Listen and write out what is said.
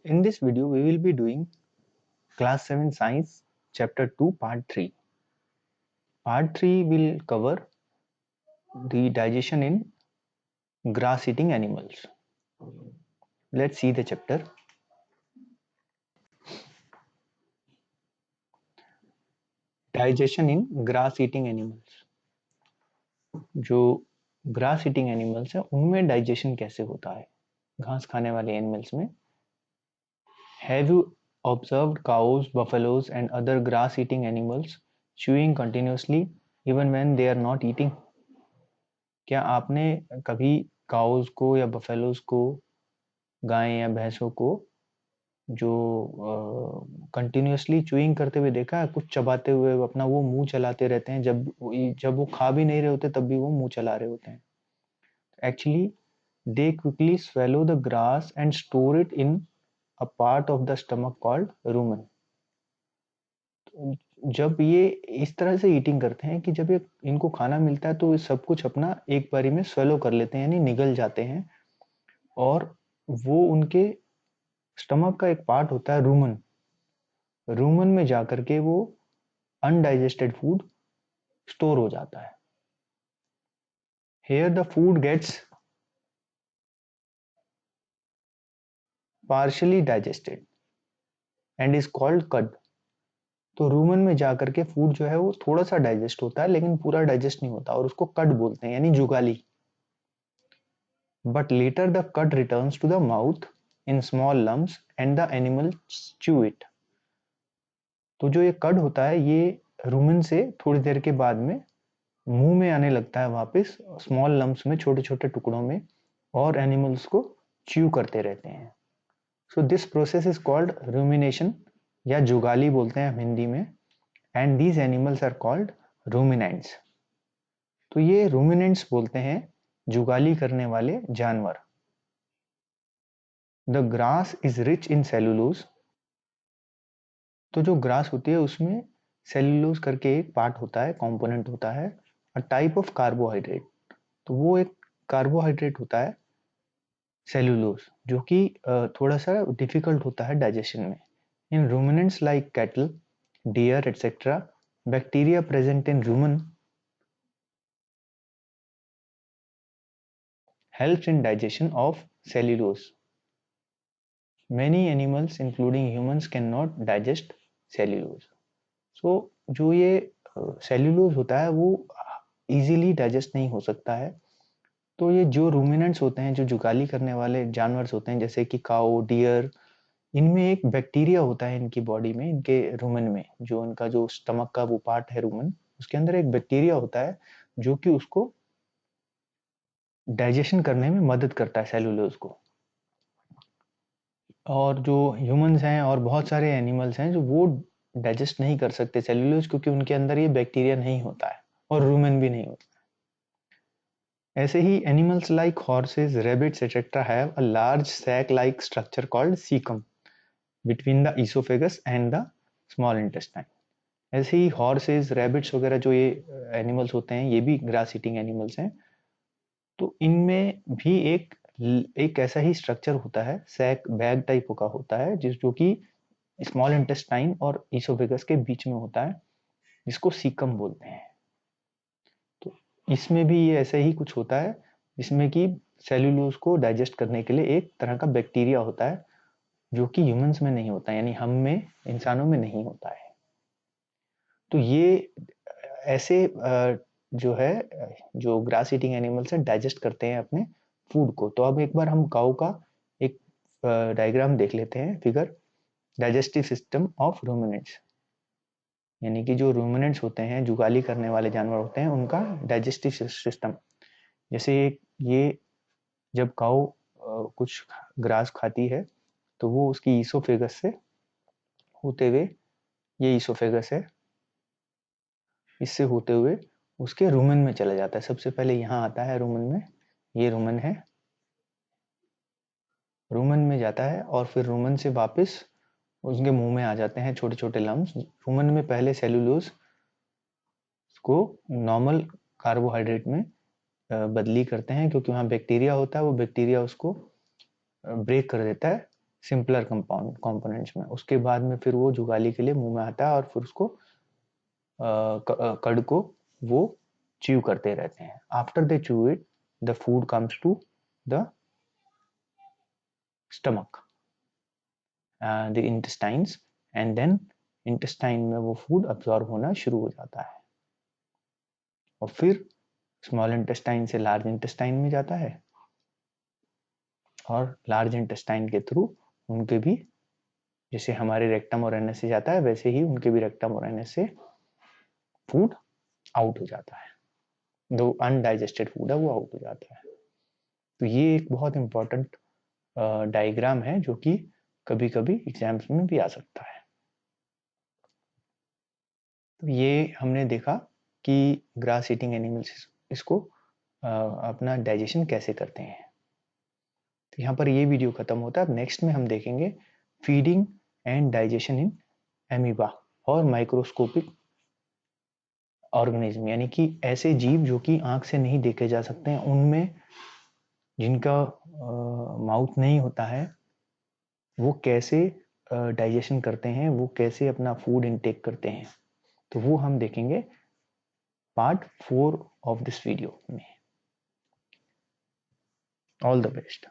In this video, we will be doing Class 7 Science Chapter 2 Part 3. Part 3 will cover the digestion in grass-eating animals. Let's see the chapter. Digestion in grass-eating animals. जो grass eating animals है उनमें digestion कैसे होता है घास खाने वाले animals में. Have you observed cows, buffaloes and other grass eating animals chewing continuously even when they are not eating? क्या आपने कभी काउज को या बफेलोज को, गाय या भैंसों को जो कंटिन्यूसली च्यूइंग करते हुए देखा है, कुछ चबाते हुए अपना वो मुंह चलाते रहते हैं, जब वो खा भी नहीं रहे होते तब भी वो मुंह चला रहे होते हैं. Actually they quickly swallow the grass and store it in a part of the stomach called rumen. जब ये इस तरह से ईटिंग करते हैं कि जब ये इनको खाना मिलता है तो ये सब कुछ अपना एक बारी में स्वेलो कर लेते हैं, यानी निगल जाते हैं, और वो उनके स्टमक का एक पार्ट होता है रूमन. रूमन में जाकर के वो अनडाइजेस्टेड फूड स्टोर हो जाता है. Here the food gets partially digested and is called cud. तो रूमन में जाकर के फूड जो है वो थोड़ा सा डाइजेस्ट होता है लेकिन पूरा डाइजेस्ट नहीं होता, और उसको कड बोलते हैं, यानी जुगाली. But later the cud returns to the mouth in small lumps and the animal chew it. तो जो ये कड होता है ये रूमन से थोड़ी देर के बाद में मुंह में आने लगता है वापस स्मॉल लम्प्स में, छोटे छोटे टुकड़ों में, और एनिमल्स को च्यू करते रहते हैं. So this process is called rumination या जुगाली बोलते हैं हम हिंदी में. And these animals are called ruminants. तो ये रूमिनेंट्स बोलते हैं जुगाली करने वाले जानवर. The grass is rich in cellulose. तो जो ग्रास होती है उसमें सेलुलोज करके एक पार्ट होता है, कंपोनेंट होता है, अ टाइप ऑफ कार्बोहाइड्रेट. तो वो एक कार्बोहाइड्रेट होता है सेलुलोज, जो कि थोड़ा सा डिफिकल्ट होता है डाइजेशन में. In ruminants like cattle, deer etcetera, bacteria present in rumen helps in digestion of cellulose. Many animals including humans cannot digest cellulose. So जो ये cellulose होता है वो easily digest नहीं हो सकता है. तो ये जो ruminants होते हैं, जो जुगाली करने वाले जानवर होते हैं, जैसे कि काऊ, डियर, इनमें एक बैक्टीरिया होता है इनकी बॉडी में, इनके रूमन में, जो उनका जो स्टमक का वो पार्ट है रूमन, उसके अंदर एक बैक्टीरिया होता है जो कि उसको डाइजेशन करने में मदद करता है सेलुलोज को. और जो ह्यूमंस हैं और बहुत सारे एनिमल्स हैं जो वो डाइजेस्ट नहीं कर सकते सेलुलोज, क्योंकि उनके अंदर ये बैक्टीरिया नहीं होता है और रूमेन भी नहीं होता. ऐसे ही animals like horses, rabbits etcetera have a large sac like structure called caecum between the oesophagus and the small intestine. ऐसे ही हॉर्सेस, रैबिट्स वगैरह जो ये एनिमल्स होते हैं, ये भी ग्रास ईटिंग एनिमल्स हैं. तो इनमें भी एक ऐसा ही स्ट्रक्चर होता है, सैक बैग टाइप का होता है, जो कि स्मॉल इंटेस्टाइन और ईसोफेगस के बीच में होता है, जिसको सीकम बोलते हैं. तो इसमें भी ये ऐसा ही कुछ होता है, जिसमें कि सेल्यूलोज को डाइजेस्ट करने के लिए एक तरह का बैक्टीरिया होता है, जो कि ह्यूमंस में नहीं होता, यानी हम में, इंसानों में नहीं होता है. तो ये ऐसे जो है, जो ग्रास ईटिंग एनिमल्स है, डाइजेस्ट करते हैं अपने फूड को. तो अब एक बार हम काऊ का एक डायग्राम देख लेते हैं, figure. Digestive system of ruminants, यानी कि जो रूमिनेंट्स होते हैं, जुगाली करने वाले जानवर होते हैं, उनका डाइजेस्टिव सिस्टम. जैसे ये जब काऊ कुछ ग्रास खाती है तो वो उसकी ईसोफेगस से होते हुए, ये ईसोफेगस है, इससे होते हुए उसके रूमेन में चला जाता है. सबसे पहले यहाँ आता है रूमेन में, ये रूमेन है, रूमेन में जाता है और फिर रूमेन से वापस उसके मुंह में आ जाते हैं छोटे छोटे लम्स. रूमेन में पहले सेलुलोज को नॉर्मल कार्बोहाइड्रेट में बदली करते हैं, क्योंकि वहाँ बैक्टीरिया होता है, वो बैक्टीरिया उसको ब्रेक कर देता है सिंपलर कंपोनेंट्स में। उसके बाद में फिर वो जुगाली के लिए मुंह में आता है और फिर उसको कड़ को वो च्यू करते रहते हैं। After they chew it, the food comes to the stomach, the intestines, and then intestine में वो फूड अब्सॉर्ब होना शुरू हो जाता है और फिर स्मॉल इंटेस्टाइन से लार्ज इंटेस्टाइन में जाता है और लार्ज इंटेस्टाइन के थ्रू उनके भी, जैसे हमारे रेक्टम और एनएस से जाता है वैसे ही उनके भी रेक्टम और एनएस से फूड आउट हो जाता है, जो अनडाइजेस्टेड फूड है वो आउट हो जाता है। तो ये एक बहुत इंपॉर्टेंट डायग्राम है जो कि कभी कभी एग्जाम्स में भी आ सकता है। तो ये हमने देखा कि ग्रास ईटिंग एनिमल्स इसको अपना डाइजेशन कैसे करते हैं। तो यहाँ पर ये वीडियो खत्म होता है। अब नेक्स्ट में हम देखेंगे feeding and digestion in amoeba और माइक्रोस्कोपिक ऑर्गेनिज्म, यानी कि ऐसे जीव जो कि आंख से नहीं देखे जा सकते हैं, उनमें जिनका माउथ नहीं होता है, वो कैसे डाइजेशन करते हैं, वो कैसे अपना फूड इनटेक करते हैं। तो वो हम देखेंगे पार्ट 4 ऑफ दिस वीडियो में। All the best.